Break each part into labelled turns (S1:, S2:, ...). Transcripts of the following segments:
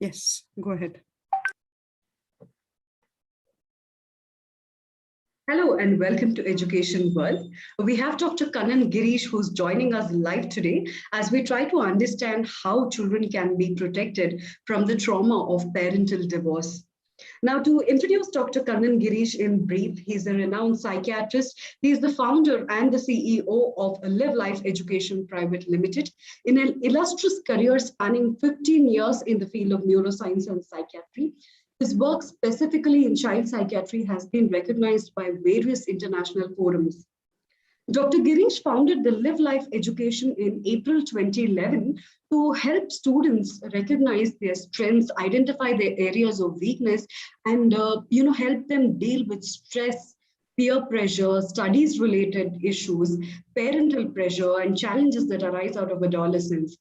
S1: Yes, go ahead. Hello and welcome to Education World. We have Dr. Kannan Gireesh who's joining us live today as we try to understand how children can be protected from the trauma of parental divorce. Now, to introduce Dr. Kannan Gireesh in brief, he's a renowned psychiatrist. He is the founder and the CEO of Live Life Education Private Limited, in an illustrious career spanning 15 years in the field of neuroscience and psychiatry. His work specifically in child psychiatry has been recognized by various international forums. Dr. Gireesh founded the Live Life Education in April 2011 to help students recognize their strengths, identify their areas of weakness, and help them deal with stress, peer pressure, studies-related issues, parental pressure, and challenges that arise out of adolescence.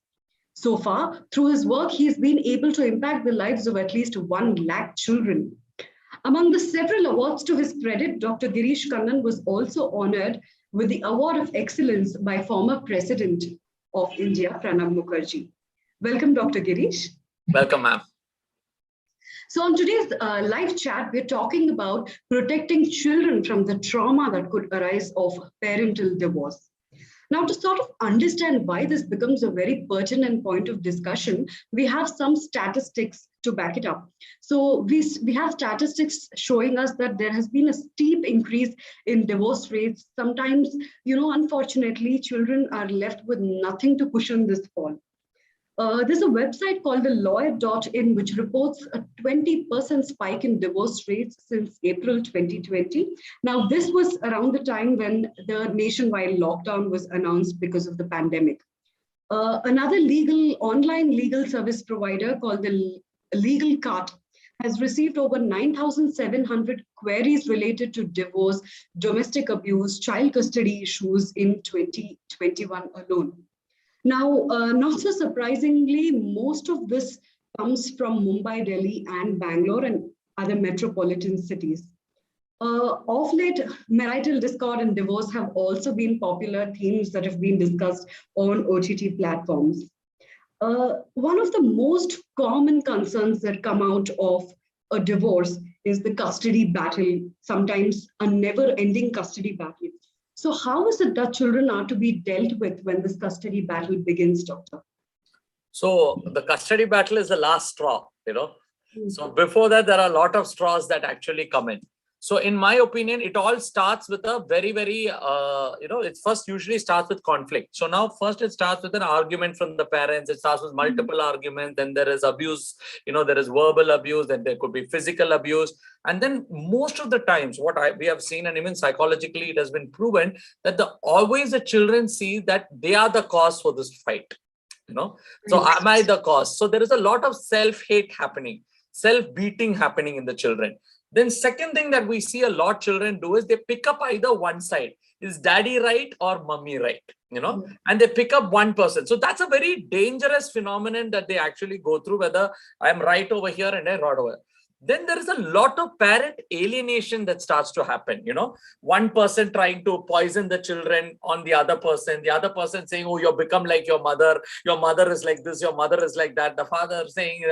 S1: So far, through his work, he's been able to impact the lives of at least 1 lakh children. Among the several awards to his credit, Dr. Gireesh Kannan was also honored with the Award of Excellence by former President of India, Pranab Mukherjee. Welcome, Dr. Gireesh.
S2: Welcome, ma'am.
S1: So on today's live chat, we're talking about protecting children from the trauma that could arise of parental divorce. Now, to sort of understand why this becomes a very pertinent point of discussion, we have some statistics to back it up. So we have statistics showing us that there has been a steep increase in divorce rates. Sometimes, unfortunately, children are left with nothing to cushion this fall. There's a website called thelawyer.in which reports a 20% spike in divorce rates since April 2020. Now, this was around the time when the nationwide lockdown was announced because of the pandemic. Another online legal service provider called the Legal Cart has received over 9,700 queries related to divorce, domestic abuse, child custody issues in 2021 alone. Now, not so surprisingly, most of this comes from Mumbai, Delhi, and Bangalore and other metropolitan cities. Of late, marital discord and divorce have also been popular themes that have been discussed on OTT platforms. One of the most common concerns that come out of a divorce is the custody battle, sometimes a never-ending custody battle. So how is it that children are to be dealt with when this custody battle begins, Doctor?
S2: So the custody battle is the last straw, So before that, there are a lot of straws that actually come in. So in my opinion, it all starts with a very, very, it first usually starts with conflict. So now first it starts with an argument from the parents. It starts with multiple arguments. Then there is abuse, there is verbal abuse. Then there could be physical abuse. And then most of the times we have seen, and even psychologically, it has been proven that always the children see that they are the cause for this fight, So am I the cause? So there is a lot of self-hate happening, self-beating happening in the children. Then second thing that we see a lot children do is they pick up either one side. Is daddy right or mommy right? And they pick up one person. So that's a very dangerous phenomenon that they actually go through, whether I'm right over here and I'm right over. Then there is a lot of parent alienation that starts to happen. One person trying to poison the children on the other person saying, oh, you've become like your mother is like this, your mother is like that, the father saying,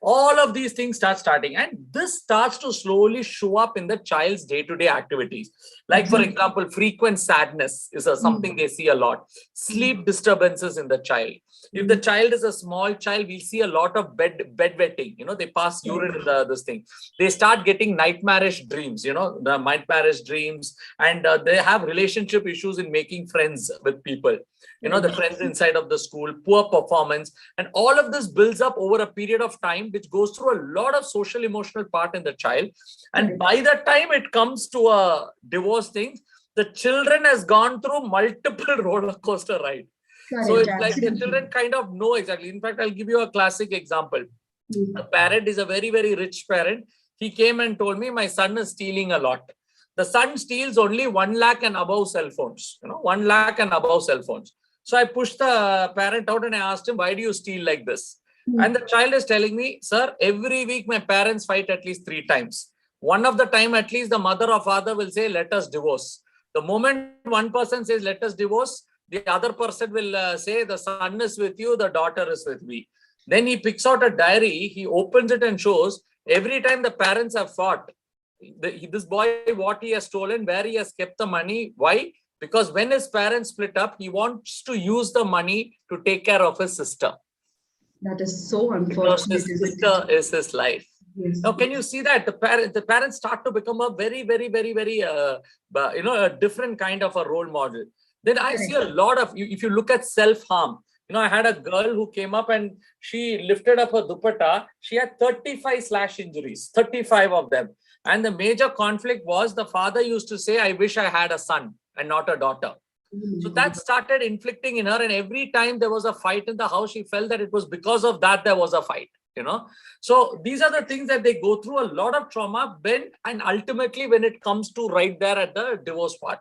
S2: all of these things starting. And this starts to slowly show up in the child's day-to-day activities. Like, for example, frequent sadness is something they see a lot. Sleep disturbances in the child. If the child is a small child, we see a lot of bedwetting. They pass urine in this thing. They start getting nightmarish dreams, the nightmarish dreams, and they have relationship issues in making friends with people. The friends inside of the school, poor performance, and all of this builds up over a period of time, which goes through a lot of social emotional part in the child. And by the time it comes to a divorce thing, the children has gone through multiple roller coaster rides. So it's like the children kind of know exactly. In fact, I'll give you a classic example. A parent is a very, very rich parent. He came and told me, my son is stealing a lot. The son steals only 1 lakh and above cell phones, 1 lakh and above cell phones. So I pushed the parent out and I asked him, why do you steal like this? And the child is telling me, sir, every week my parents fight at least 3 times. One of the time, at least the mother or father will say, let us divorce. The moment one person says, let us divorce, the other person will say, the son is with you, the daughter is with me. Then he picks out a diary, he opens it and shows every time the parents have fought. This boy, what he has stolen, where he has kept the money. Why? Because when his parents split up, he wants to use the money to take care of his sister.
S1: That is so
S2: Because
S1: unfortunate.
S2: his sister is his life.
S1: Yes.
S2: Now, can you see that the parents start to become a very, a different kind of a role model? Then I see a lot of, if you look at self-harm, I had a girl who came up and she lifted up her dupatta. She had 35 slash injuries, 35 of them. And the major conflict was the father used to say, I wish I had a son and not a daughter. So that started inflicting in her. And every time there was a fight in the house, she felt that it was because of that there was a fight. So these are the things that they go through, a lot of trauma and ultimately when it comes to right there at the divorce part.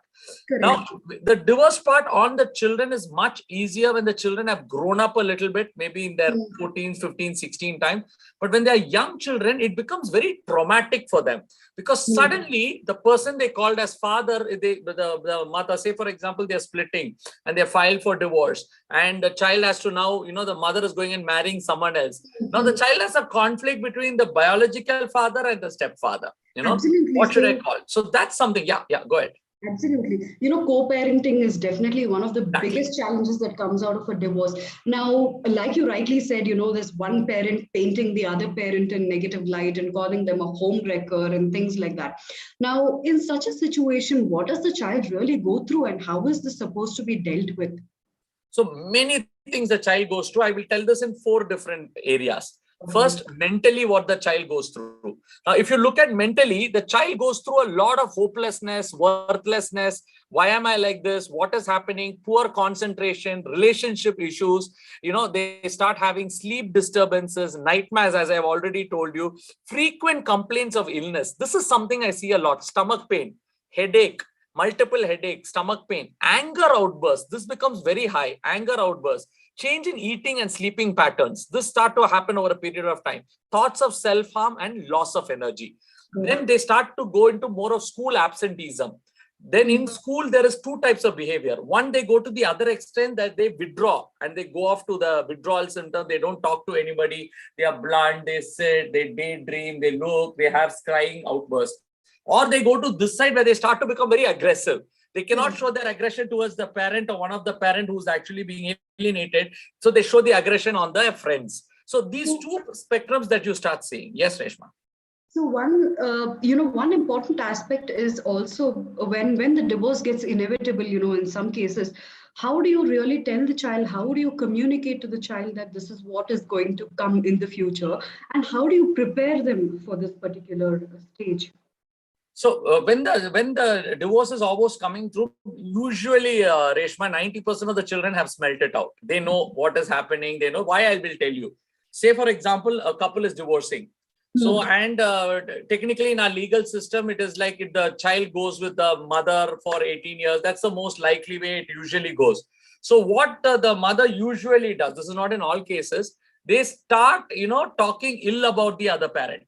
S2: Correct. Now, the divorce part on the children is much easier when the children have grown up a little bit, maybe in their 14, 15, 16 time. But when they're young children, it becomes very traumatic for them because suddenly the person they called as father, the mother, say for example, they're splitting and they file for divorce and the child has to now, the mother is going and marrying someone else. Now the child has a conflict between the biological father and the stepfather.
S1: Absolutely.
S2: What should I call? So that's something. Yeah, go ahead.
S1: Absolutely. Co-parenting is definitely one of the biggest challenges that comes out of a divorce. Now, like you rightly said, there's one parent painting the other parent in negative light and calling them a home wrecker and things like that. Now, in such a situation, what does the child really go through and how is this supposed to be dealt with?
S2: So many things the child goes through. I will tell this in 4 different areas. First, mentally, what the child goes through. Now, if you look at mentally, the child goes through a lot of hopelessness, worthlessness. Why am I like this? What is happening? Poor concentration, relationship issues. They start having sleep disturbances, nightmares, as I've already told you, frequent complaints of illness. This is something I see a lot. Stomach pain, headache, multiple headaches, stomach pain, anger outbursts. This becomes very high. Anger outbursts. Change in eating and sleeping patterns. This start to happen over a period of time. Thoughts of self-harm and loss of energy. Then they start to go into more of school absenteeism. Then in school, there is 2 types of behavior. One, they go to the other extent that they withdraw and they go off to the withdrawal center. They don't talk to anybody. They are blunt. They sit, they daydream, they look, they have crying outbursts. Or they go to this side where they start to become very aggressive. They cannot show their aggression towards the parent or one of the parent who's actually being alienated. So they show the aggression on their friends. So these 2 spectrums that you start seeing. Yes, Reshma.
S1: So one important aspect is also when the divorce gets inevitable, in some cases, how do you really tell the child, how do you communicate to the child that this is what is going to come in the future? And how do you prepare them for this particular stage?
S2: So when the divorce is almost coming through, usually, Reshma, 90% of the children have smelt it out. They know what is happening. They know why. I will tell you. Say, for example, a couple is divorcing. So, and technically in our legal system, it is like if the child goes with the mother for 18 years, that's the most likely way it usually goes. So what the mother usually does, this is not in all cases, they start, talking ill about the other parent.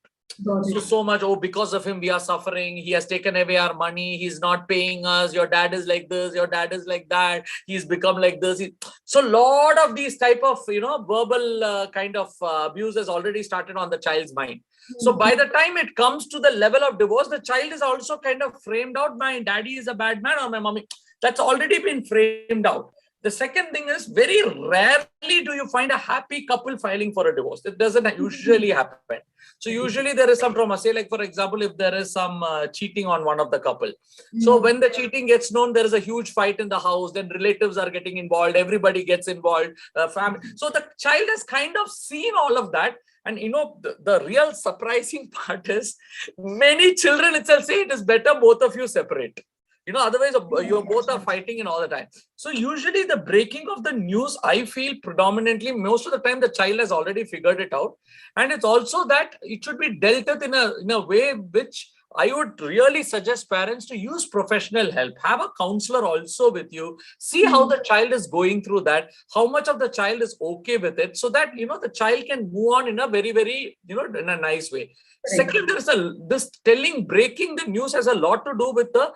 S2: So much, because of him, we are suffering. He has taken away our money. He's not paying us. Your dad is like this. Your dad is like that. He's become like this. So a lot of these type of, verbal kind of abuse has already started on the child's mind. So by the time it comes to the level of divorce, the child is also kind of framed out. My daddy is a bad man or my mommy. That's already been framed out. The second thing is very rarely do you find a happy couple filing for a divorce. It doesn't usually happen. So usually there is some trauma. Say like, for example, if there is some cheating on one of the couple. So when the cheating gets known, there is a huge fight in the house. Then relatives are getting involved. Everybody gets involved. Family. So the child has kind of seen all of that. And the real surprising part is many children itself say it is better both of you separate. Otherwise you both are fighting in all the time. So usually the breaking of the news, I feel predominantly most of the time the child has already figured it out. And it's also that it should be dealt with in a way which I would really suggest parents to use professional help. Have a counselor also with you. See how the child is going through that, how much of the child is okay with it, so that, the child can move on in a very, very, in a nice way. Right. Second, this breaking the news has a lot to do with the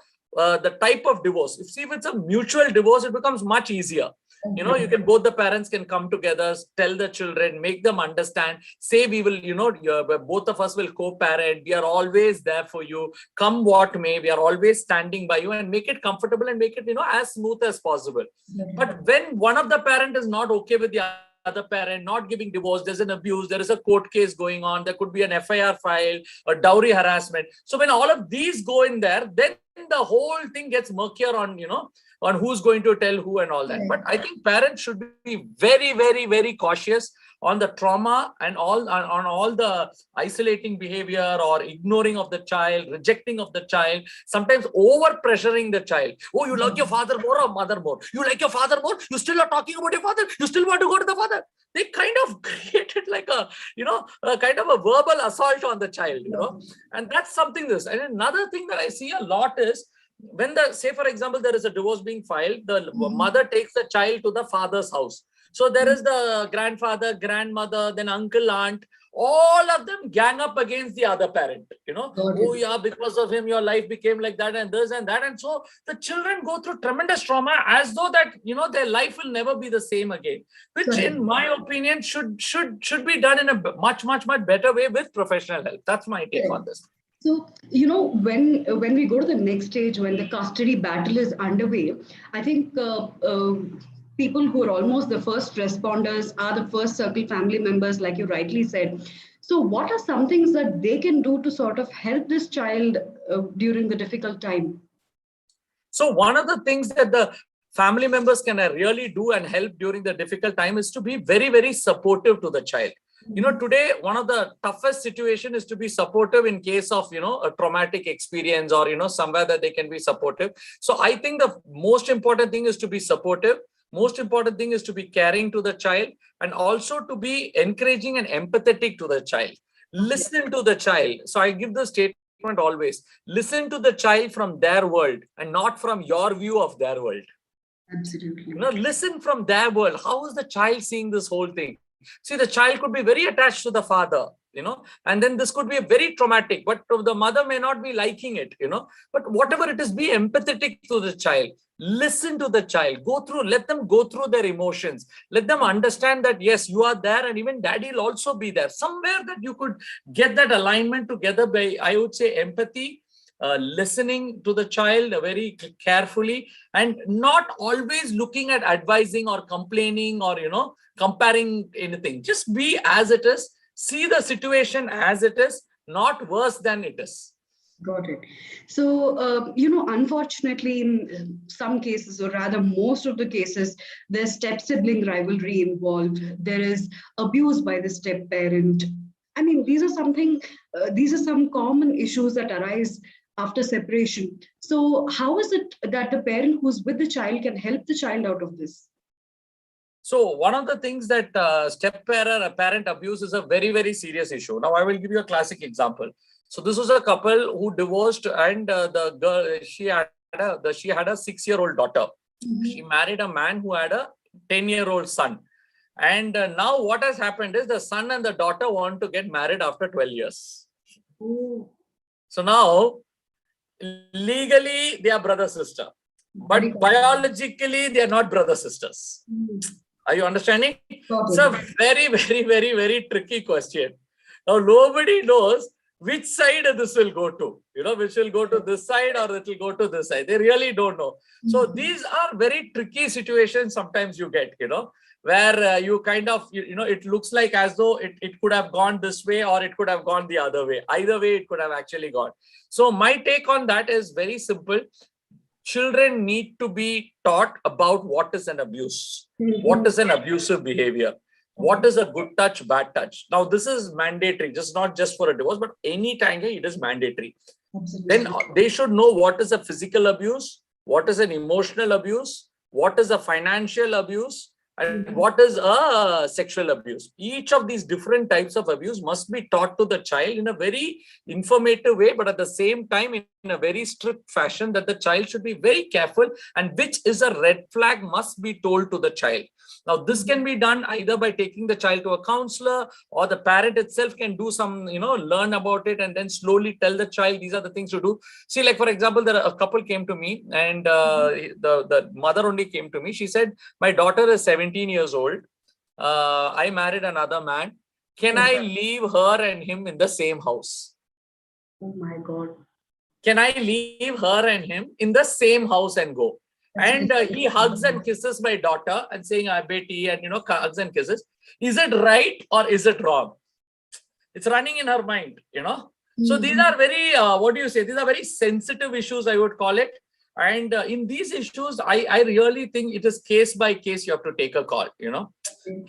S2: type of divorce. If it's a mutual divorce, it becomes much easier. You can, both the parents can come together, tell the children, make them understand, say we will, both of us will co-parent. We are always there for you. Come what may, we are always standing by you, and make it comfortable and make it, as smooth as possible. But when one of the parent is not okay with the other parent, not giving divorce, there's an abuse, there is a court case going on, there could be an FIR file, a dowry harassment. So when all of these go in there, then the whole thing gets murkier on, on who's going to tell who and all that. But I think parents should be very, very, very cautious on the trauma and on all the isolating behavior or ignoring of the child, rejecting of the child, sometimes over pressuring the child. Oh, you like your father more or mother more? You like your father more? You still are talking about your father? You still want to go to the father? They kind of created like a, a kind of a verbal assault on the child, and that's something this. And another thing that I see a lot is, when say for example, there is a divorce being filed, the mother takes the child to the father's house. So there is the grandfather, grandmother, then uncle, aunt, all of them gang up against the other parent, oh yeah, because of him, your life became like that and this and that. And so the children go through tremendous trauma as though that, their life will never be the same again, which in my opinion should be done in a much, much, much better way with professional help. That's my take on this.
S1: So, when we go to the next stage, when the custody battle is underway, I think people who are almost the first responders are the first circle family members, like you rightly said. So what are some things that they can do to sort of help this child during the difficult time?
S2: So one of the things that the family members can really do and help during the difficult time is to be very, very supportive to the child. Today, one of the toughest situation is to be supportive in case of, a traumatic experience or, somewhere that they can be supportive. So I think the most important thing is to be supportive. Most important thing is to be caring to the child, and also to be encouraging and empathetic to the child. Listen to the child. So I give the statement always, listen to the child from their world and not from your view of their world.
S1: Absolutely.
S2: Listen from their world. How is the child seeing this whole thing? See, the child could be very attached to the father, and then this could be very traumatic, but the mother may not be liking it, but whatever it is, be empathetic to the child. Listen to the child, let them go through their emotions. Let them understand that, yes, you are there, and even daddy will also be there. Somewhere that you could get that alignment together by, I would say, empathy, listening to the child very carefully, and not always looking at advising or complaining or, comparing anything. Just be as it is. See the situation as it is, not worse than it is.
S1: Got it. So, unfortunately, in some cases, or rather most of the cases, there's step-sibling rivalry involved. There is abuse by the step-parent. I mean, these are some common issues that arise after separation. So how is it that the parent who's with the child can help the child out of this?
S2: So one of the things that parent abuse is a very, very serious issue. Now, I will give you a classic example. So this was a couple who divorced, and the girl, she had a 6-year-old daughter. She married a man who had a 10-year-old son. And now what has happened is the son and the daughter want to get married after 12 years.
S1: Ooh.
S2: So now, legally, they are brother-sister. But biologically, they are not brother-sisters. Are you understanding? It's a very, very, very, very tricky question. Now, nobody knows which side this will go to, which will go to this side or it will go to this side. They really don't know. So these are very tricky situations sometimes you get, where you kind of, it looks like as though it could have gone this way or it could have gone the other way. Either way, it could have actually gone. So my take on that is very simple. Children need to be taught about what is an abuse, what is an abusive behavior, what is a good touch, bad touch. Now, this is mandatory, just not just for a divorce, but any time it is mandatory. Absolutely. Then they should know what is a physical abuse, what is an emotional abuse, what is a financial abuse, and what is a sexual abuse. Each of these different types of abuse must be taught to the child in a very informative way, but at the same time, in a very strict fashion that the child should be very careful, and which is a red flag must be told to the child. Now, this can be done either by taking the child to a counselor, or the parent itself can do some, learn about it and then slowly tell the child these are the things to do. See, like, for example, a couple came to me, and the mother only came to me. She said, my daughter is 17 years old. I married another man. Can I leave her and him in the same house?
S1: Oh my God.
S2: Can I leave her and him in the same house and go? And he hugs and kisses my daughter and saying, Beti, and, hugs and kisses. Is it right or is it wrong? It's running in her mind, So these are very, these are very sensitive issues, I would call it. And in these issues, I really think it is case by case, you have to take a call,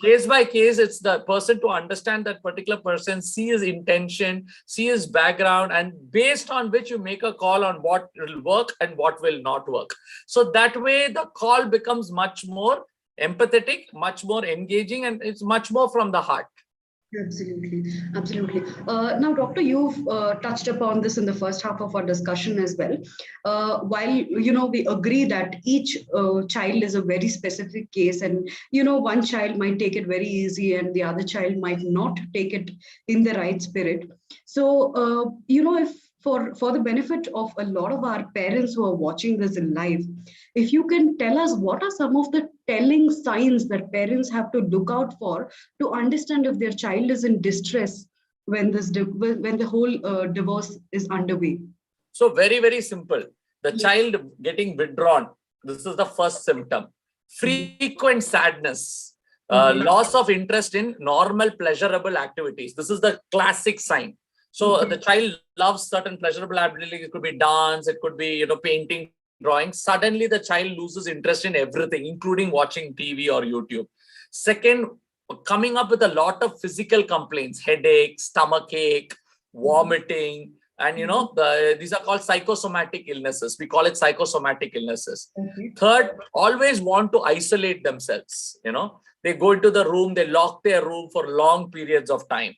S2: Case by case, it's the person to understand that particular person, see his intention, see his background, and based on which you make a call on what will work and what will not work. So that way, the call becomes much more empathetic, much more engaging, and it's much more from the heart.
S1: Absolutely, absolutely. Now, Doctor, you've touched upon this in the first half of our discussion as well. While we agree that each child is a very specific case, and one child might take it very easy, and the other child might not take it in the right spirit. So, if for the benefit of a lot of our parents who are watching this in live, if you can tell us what are some of the telling signs that parents have to look out for to understand if their child is in distress when the whole divorce is underway.
S2: So very, very simple. The child getting withdrawn. This is the first symptom. Frequent sadness, loss of interest in normal pleasurable activities. This is the classic sign. So the child loves certain pleasurable activities. It could be dance, it could be, painting, drawing. Suddenly the child loses interest in everything, including watching TV or YouTube. Second, coming up with a lot of physical complaints, headache, stomachache, vomiting, and these are called psychosomatic illnesses. We call it psychosomatic illnesses. Third, always want to isolate themselves. They go into the room, they lock their room for long periods of time.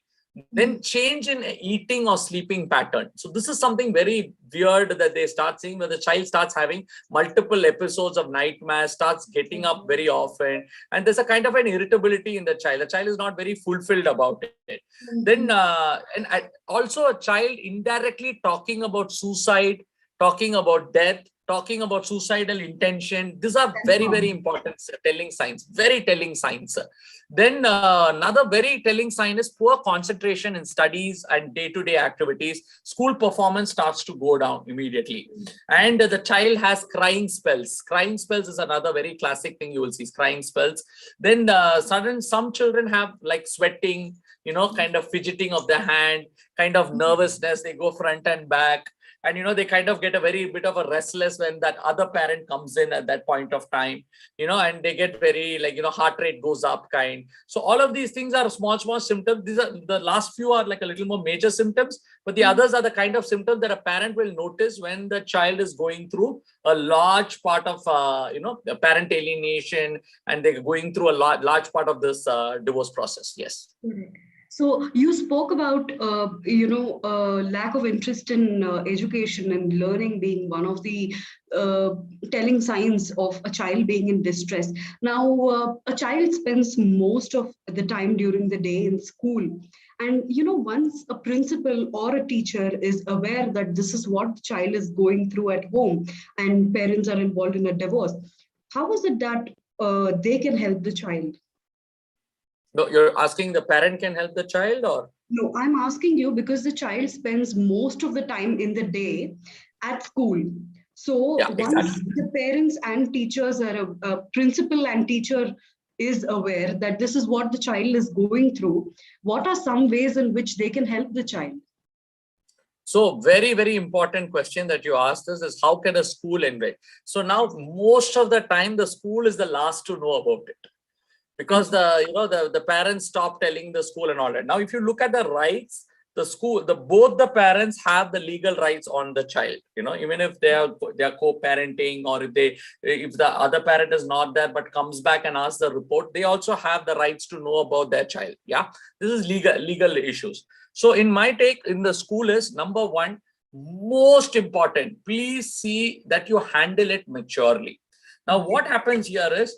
S2: Then change in eating or sleeping pattern. So this is something very weird that they start seeing, where the child starts having multiple episodes of nightmares, starts getting up very often, and there's a kind of an irritability in the child. The child is not very fulfilled about it. Then and also a child indirectly talking about suicide, talking about death, talking about suicidal intention. These are very, very important telling signs, very telling signs. Then another very telling sign is poor concentration in studies and day-to-day activities. School performance starts to go down immediately. And the child has crying spells. Crying spells is another very classic thing you will see, crying spells. Then some children have like sweating, kind of fidgeting of the hand, kind of nervousness. They go front and back. And, they kind of get a very bit of a restless when that other parent comes in at that point of time, and they get very heart rate goes up kind. So all of these things are small symptoms. These are the last few are like a little more major symptoms, but the others are the kind of symptoms that a parent will notice when the child is going through a large part of, the parent alienation, and they're going through a large part of this divorce process. Yes.
S1: So you spoke about, lack of interest in education and learning being one of the telling signs of a child being in distress. Now, a child spends most of the time during the day in school. And, once a principal or a teacher is aware that this is what the child is going through at home and parents are involved in a divorce, how is it that they can help the child?
S2: No, you're asking the parent can help the child, or?
S1: No, I'm asking you because the child spends most of the time in the day at school. So once the parents and teachers are a principal and teacher is aware that this is what the child is going through, what are some ways in which they can help the child?
S2: So very, very important question that you asked us is how can a school engage? So now most of the time the school is the last to know about it, because the parents stop telling the school and all that. Now, if you look at the rights, both the parents have the legal rights on the child, even if they are co-parenting, or if the other parent is not there but comes back and asks the report, they also have the rights to know about their child. Yeah, this is legal issues. So in my take in the school is, number one, Most important, please see that you handle it maturely. Now, what happens here is,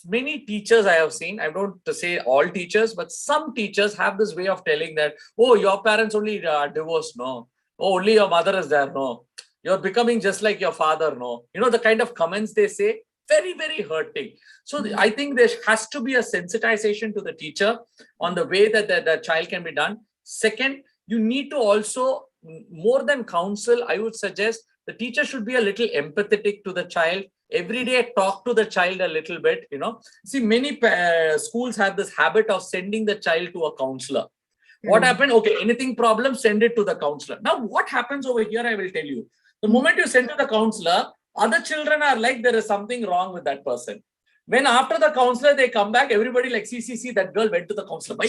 S2: many teachers I have seen, I don't say all teachers, but some teachers have this way of telling that, oh, your parents only divorced, no. Oh, only your mother is there, no. You're becoming just like your father, no. You know, the kind of comments they say, very, very hurting. So I think there has to be a sensitization to the teacher on the way that the child can be done. Second, you need to also, more than counsel, I would suggest the teacher should be a little empathetic to the child. Every day talk to the child a little bit, you know. See, many schools have this habit of sending the child to a counselor. What happened? Okay, anything problem, send it to the counselor. Now, what happens over here, I will tell you. The moment you send to the counselor, other children are like, there is something wrong with that person. When after the counselor, they come back, everybody like, see, that girl went to the counselor. Why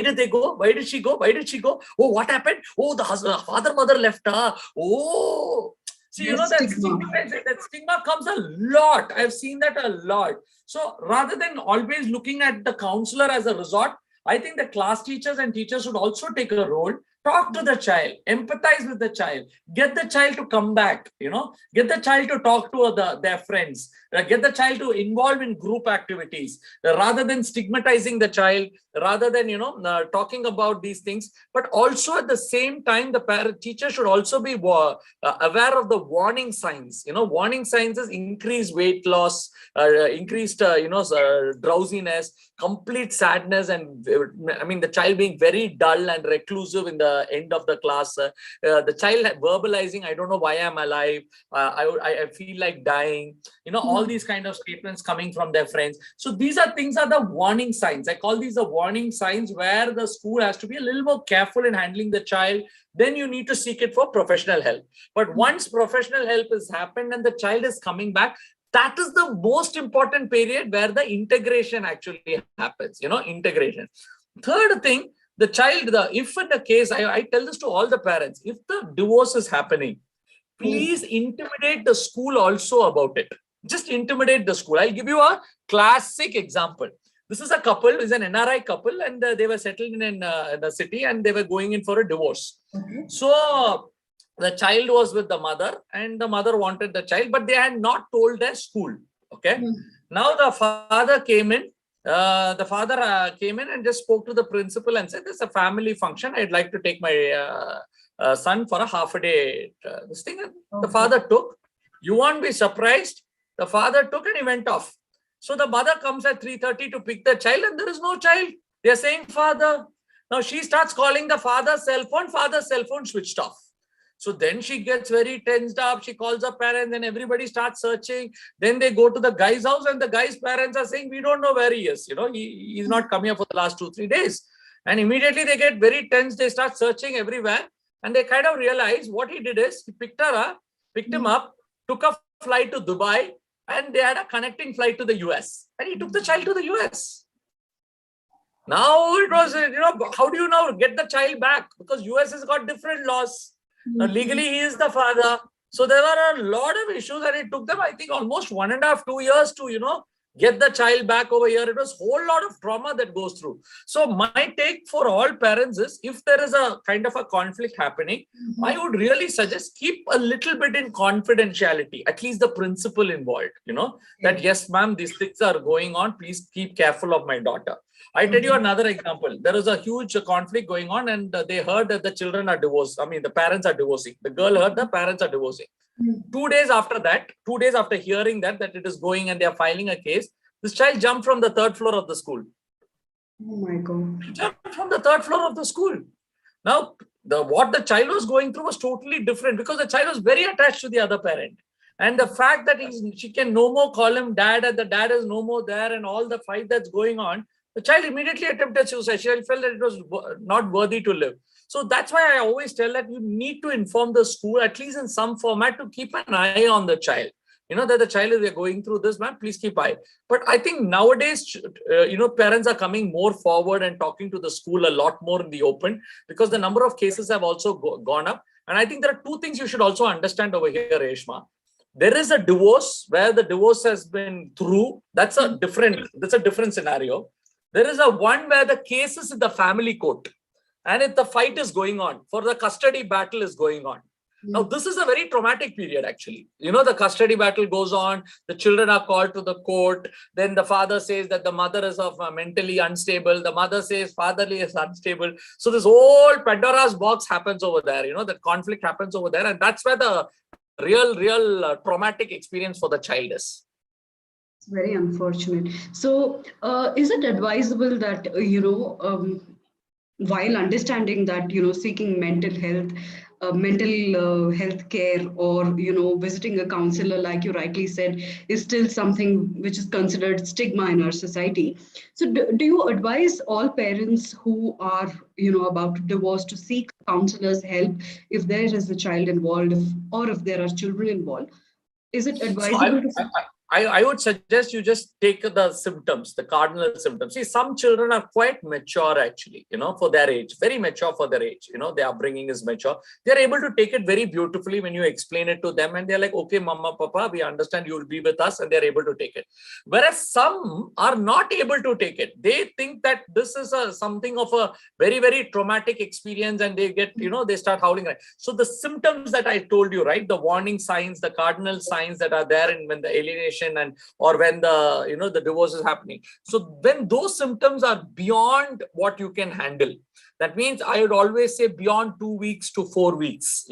S2: did they go? Why did she go? Oh, what happened? Oh, the husband, father, mother left her. Oh, see, you know, that stigma comes a lot. I've seen that a lot. So rather than always looking at the counselor as a resort, I think the class teachers and teachers should also take a role. Talk to the child, empathize with the child, get the child to come back, you know, get the child to talk to their friends, get the child to involve in group activities, rather than stigmatizing the child, rather than, you know, talking about these things. But also at the same time, the teacher should also be aware of the warning signs. You know, warning signs is increased weight loss, increased, drowsiness, complete sadness, and I mean, the child being very dull and reclusive in the end of the class, the child verbalizing, I don't know why I'm alive, I feel like dying, you know, all these kind of statements coming from their friends. So these are the warning signs. I call these the warning signs where the school has to be a little more careful in handling the child. Then you need to seek it for professional help. But once professional help has happened and the child is coming back, that is the most important period where the integration actually happens, you know, integration. Third thing, the child, if in the case, I tell this to all the parents, if the divorce is happening, please intimidate the school also about it. Just intimidate the school. I'll give you a classic example. This is a couple, is an NRI couple, and they were settled in the city and they were going in for a divorce. So the child was with the mother and the mother wanted the child, but they had not told their school. Okay. Now the father came in. Came in and just spoke to the principal and said, "There's a family function. I'd like to take my son for a half a day." This thing. The father took. You won't be surprised. The father took and he went off. So the mother comes at 3:30 to pick the child and there is no child. They are saying father. Now she starts calling the father's cell phone. Father's cell phone switched off. So then she gets very tensed up. She calls her parents and everybody starts searching. Then they go to the guy's house and the guy's parents are saying, "We don't know where he is. You know, he's not come here for the last 2-3 days." And immediately they get very tense. They start searching everywhere. And they kind of realize what he did is he picked him up, took a flight to Dubai, and they had a connecting flight to the US. And he took the child to the US. Now it was, how do you now get the child back? Because US has got different laws. Legally, he is the father. So there were a lot of issues and it took them, I think, almost 1.5-2 years to, get the child back over here. It was a whole lot of trauma that goes through. So my take for all parents is, if there is a kind of a conflict happening, I would really suggest keep a little bit in confidentiality, at least the principal involved, that yes, ma'am, these things are going on. Please keep careful of my daughter. I tell you another example. There was a huge conflict going on and they heard that the children are divorced. I mean, the parents are divorcing. The girl heard the parents are divorcing. 2 days after hearing that it is going and they are filing a case, this child jumped from the 3rd floor of the school.
S1: Oh my God.
S2: Jumped from the 3rd floor of the school. Now, what the child was going through was totally different because the child was very attached to the other parent. And the fact that she can no more call him dad and the dad is no more there and all the fight that's going on, the child immediately attempted suicide. She felt that it was not worthy to live. So that's why I always tell that you need to inform the school, at least in some format, to keep an eye on the child. That the child is going through this, man, please keep eye. But I think nowadays, parents are coming more forward and talking to the school a lot more in the open because the number of cases have also gone up. And I think there are 2 things you should also understand over here, Reshma. There is a divorce where the divorce has been through. That's a different scenario. There is a one where the case is in the family court. And if the fight is going on, for the custody battle is going on. Now, this is a very traumatic period, actually. The custody battle goes on. The children are called to the court. Then the father says that the mother is mentally unstable. The mother says fatherly is unstable. So this whole Pandora's box happens over there. The conflict happens over there. And that's where the real traumatic experience for the child is.
S1: It's very unfortunate. So is it advisable that, while understanding that, seeking mental health care, or visiting a counselor, like you rightly said, is still something which is considered stigma in our society? So do you advise all parents who are about to divorce to seek counselors' help if there is a child involved, or if there are children involved? Is it advisable to
S2: I would suggest you just take the symptoms, the cardinal symptoms. See, some children are quite mature, actually, for their age, very mature for their age. Their upbringing is mature. They're able to take it very beautifully when you explain it to them, and they're like, okay, mama, papa, we understand, you'll be with us, and they're able to take it. Whereas some are not able to take it. They think that this is something of a very, very traumatic experience, and they get, they start howling. Right? So the symptoms that I told you, right, the warning signs, the cardinal signs that are there, and when the alienation or when the the divorce is happening. So when those symptoms are beyond what you can handle, that means I would always say beyond 2 weeks to 4 weeks,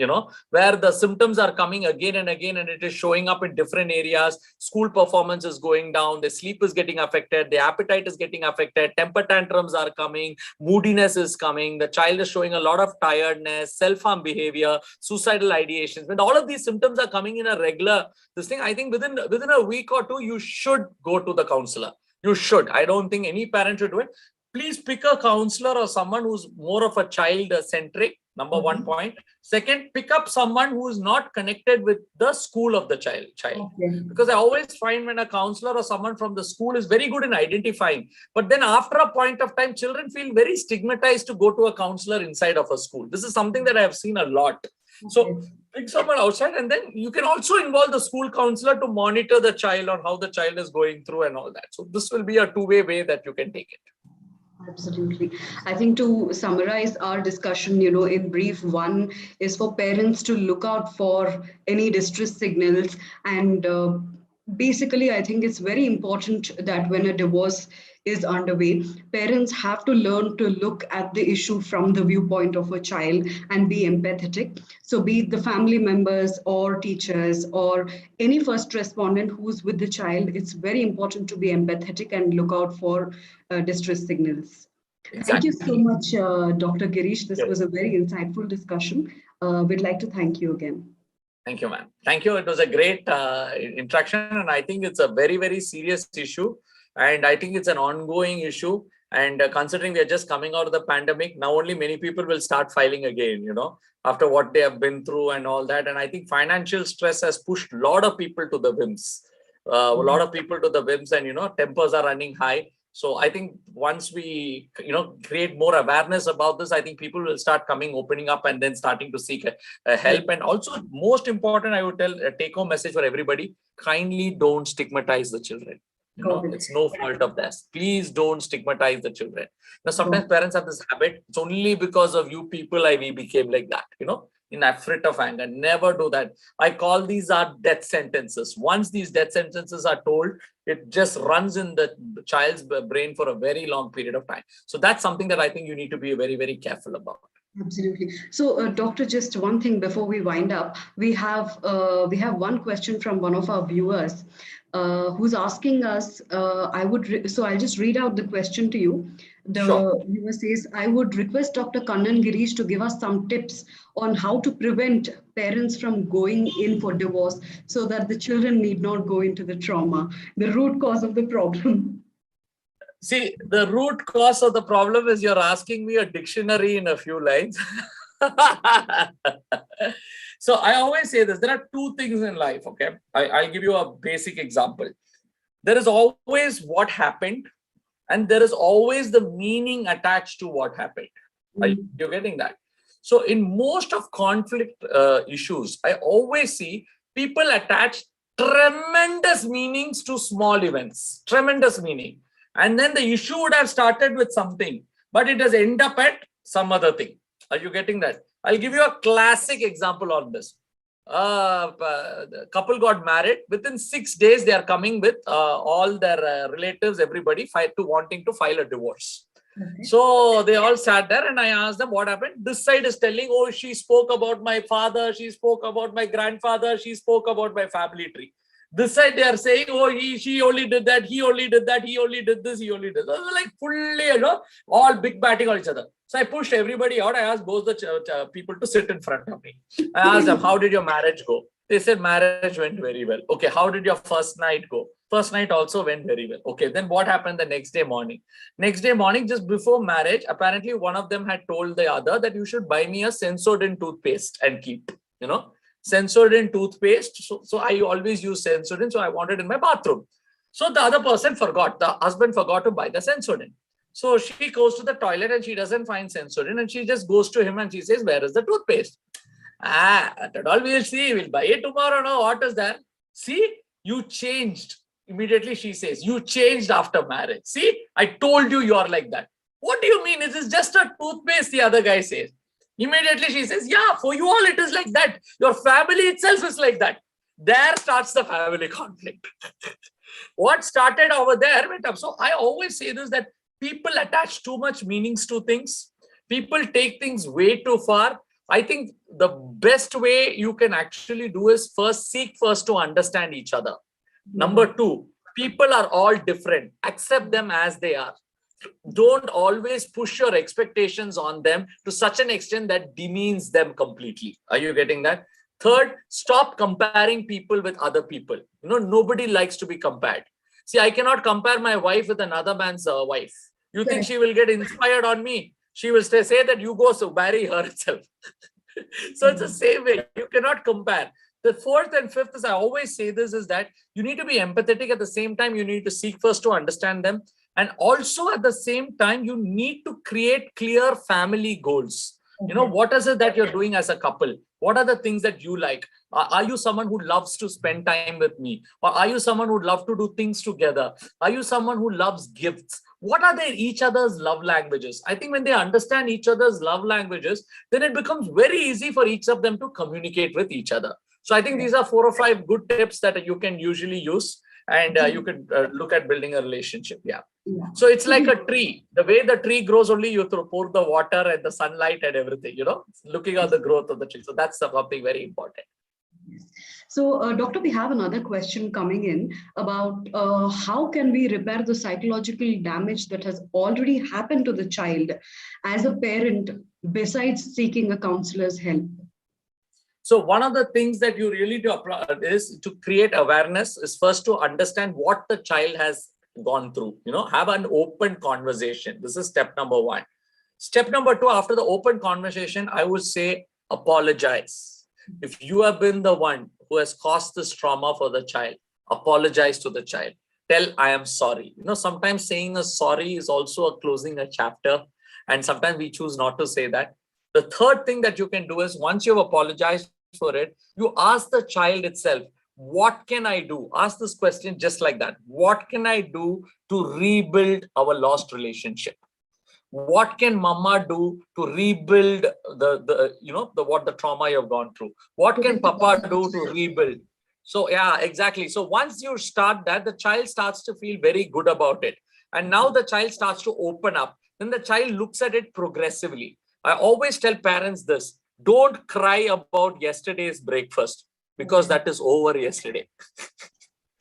S2: where the symptoms are coming again and again, and it is showing up in different areas. School performance is going down, the sleep is getting affected, the appetite is getting affected, temper tantrums are coming, moodiness is coming, the child is showing a lot of tiredness, self-harm behavior, suicidal ideations. When all of these symptoms are coming in a regular this thing, I think within a week or two, you should go to the counselor. You should. I don't think any parent should do it. Please pick a counselor or someone who's more of a child-centric, number one point. Second, pick up someone who is not connected with the school of the child. Okay. Because I always find when a counselor or someone from the school is very good in identifying, but then after a point of time, children feel very stigmatized to go to a counselor inside of a school. This is something that I have seen a lot. So pick someone outside, and then you can also involve the school counselor to monitor the child on how the child is going through and all that. So this will be a two-way way that you can take it.
S1: Absolutely. I think to summarize our discussion, in brief, one is for parents to look out for any distress signals. And basically, I think it's very important that when a divorce is underway, parents have to learn to look at the issue from the viewpoint of a child and be empathetic. So be it the family members or teachers or any first respondent who's with the child, it's very important to be empathetic and look out for distress signals. Exactly. Thank you so much, Dr. Gireesh. This was a very insightful discussion. We'd like to thank you again.
S2: Thank you, ma'am. Thank you. It was a great interaction, and I think it's a very, very serious issue. And I think it's an ongoing issue. And considering we are just coming out of the pandemic, now only many people will start filing again, after what they have been through and all that. And I think financial stress has pushed a lot of people to the whims. A lot of people to the whims, and, tempers are running high. So I think once we, create more awareness about this, I think people will start opening up, and then starting to seek help. And also, most important, I would tell a take-home message for everybody: kindly don't stigmatize the children. It's no fault of theirs. Please don't stigmatize the children. Now, sometimes parents have this habit. It's only because of you people we became like that, in a fit of anger. Never do that. I call these are death sentences. Once these death sentences are told, it just runs in the child's brain for a very long period of time. So that's something that I think you need to be very, very careful about.
S1: Absolutely. So, Doctor, just one thing before we wind up, we have one question from one of our viewers who's asking us. I'll just read out the question to you. The viewer says, I would request Dr. Kannan Gireesh to give us some tips on how to prevent parents from going in for divorce so that the children need not go into the trauma, the root cause of the problem.
S2: See, the root cause of the problem is you're asking me a dictionary in a few lines. So I always say this, there are two things in life, okay? I'll give you a basic example. There is always what happened, and there is always the meaning attached to what happened. Are you getting that? So in most of conflict issues, I always see people attach tremendous meanings to small events, tremendous meaning. And then the issue would have started with something, but it has ended up at some other thing. Are you getting that? I'll give you a classic example on this. The couple got married. Within 6 days, they are coming with all their relatives, everybody, wanting to file a divorce.
S1: Okay.
S2: So they all sat there and I asked them what happened. This side is telling, oh, she spoke about my father, she spoke about my grandfather, she spoke about my family tree. This side they are saying, oh, she only did that, he only did that, he only did this, he only did that. Like fully, all big batting on each other. So I pushed everybody out. I asked both the people to sit in front of me. I asked them, how did your marriage go? They said marriage went very well. Okay, how did your first night go? First night also went very well. Okay, then what happened the next day morning? Next day morning, just before marriage, apparently one of them had told the other that you should buy me a Sensodyne toothpaste and keep, Sensodyne toothpaste. So I always use Sensodyne, so I want it in my bathroom. So the other person forgot, the husband forgot to buy the Sensodyne. So she goes to the toilet and she doesn't find Sensodyne and she just goes to him and she says, where is the toothpaste? That all we'll see. We'll buy it tomorrow. No, what is that? See, you changed. Immediately she says, you changed after marriage. See, I told you are like that. What do you mean? It is just a toothpaste, the other guy says. Immediately she says, yeah, for you all it is like that. Your family itself is like that. There starts the family conflict. What started over there went up. So I always say this, that people attach too much meanings to things. People take things way too far. I think the best way you can actually do is seek first to understand each other. Number two, people are all different. Accept them as they are. Don't always push your expectations on them to such an extent that demeans them completely. Are you getting that? Third, stop comparing people with other people. Nobody likes to be compared. See, I cannot compare my wife with another man's wife. You think she will get inspired on me? She will say that you go, so marry her itself. So it's the same way. You cannot compare. The fourth and fifth is, I always say this, is that you need to be empathetic. At the same time, you need to seek first to understand them. And also at the same time, you need to create clear family goals. What is it that you're doing as a couple? What are the things that you like? Are you someone who loves to spend time with me? Or are you someone who loves to do things together? Are you someone who loves gifts? What are each other's love languages? I think when they understand each other's love languages, then it becomes very easy for each of them to communicate with each other. So I think these are 4 or 5 good tips that you can usually use, and you can look at building a relationship. Yeah. So it's like a tree. The way the tree grows, only you pour the water and the sunlight and everything, looking at the growth of the tree. So that's something very important.
S1: So, Doctor, we have another question coming in about how can we repair the psychological damage that has already happened to the child as a parent, besides seeking a counselor's help?
S2: So one of the things that you really do is to create awareness is first to understand what the child has gone through, have an open conversation. This is step number 1. Step number 2, after the open conversation, I would say apologize. If you have been the one who has caused this trauma for the child, apologize to the child. Tell, I am sorry. Sometimes saying a sorry is also closing a chapter, and sometimes we choose not to say that. The third thing that you can do is, once you've apologized for it, you ask the child itself, what can I do? Ask this question just like that. What can I do to rebuild our lost relationship? What can mama do to rebuild the trauma you've gone through? What can papa do to rebuild? So yeah, exactly. So once you start that, the child starts to feel very good about it. And now the child starts to open up. Then the child looks at it progressively. I always tell parents this: don't cry about yesterday's breakfast, because that is over yesterday.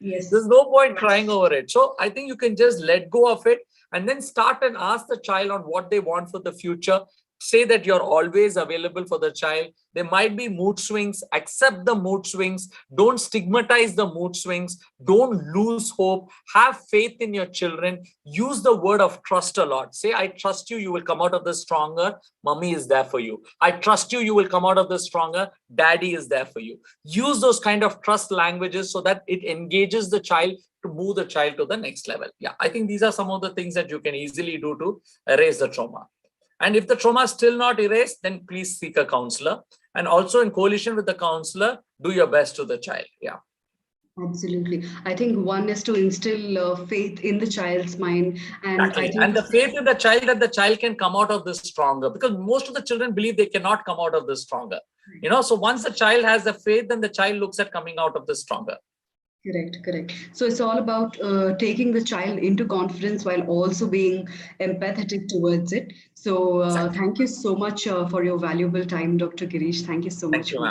S1: Yes.
S2: There's no point crying over it. So I think you can just let go of it and then start and ask the child on what they want for the future. Say that you're always available for the child. There might be mood swings. Accept the mood swings. Don't stigmatize the mood swings. Don't lose hope. Have faith in your children. Use the word of trust a lot. Say, I trust you. You will come out of this stronger. Mommy is there for you. I trust you. You will come out of this stronger. Daddy is there for you. Use those kind of trust languages so that it engages the child to move the child to the next level. Yeah, I think these are some of the things that you can easily do to erase the trauma. And if the trauma is still not erased, then please seek a counselor. And also in coalition with the counselor, do your best to the child. Yeah.
S1: Absolutely. I think one is to instill faith in the child's mind. And I
S2: Exactly.
S1: think
S2: And the faith in the child that the child can come out of this stronger, because most of the children believe they cannot come out of this stronger. So once the child has the faith, then the child looks at coming out of this stronger.
S1: correct, correct. So it's all about taking the child into confidence while also being empathetic towards it. So
S2: Exactly.
S1: thank you so much for your valuable time, Dr. Gireesh. Thank you so
S2: Thank
S1: much
S2: you,
S1: for
S2: ma'am.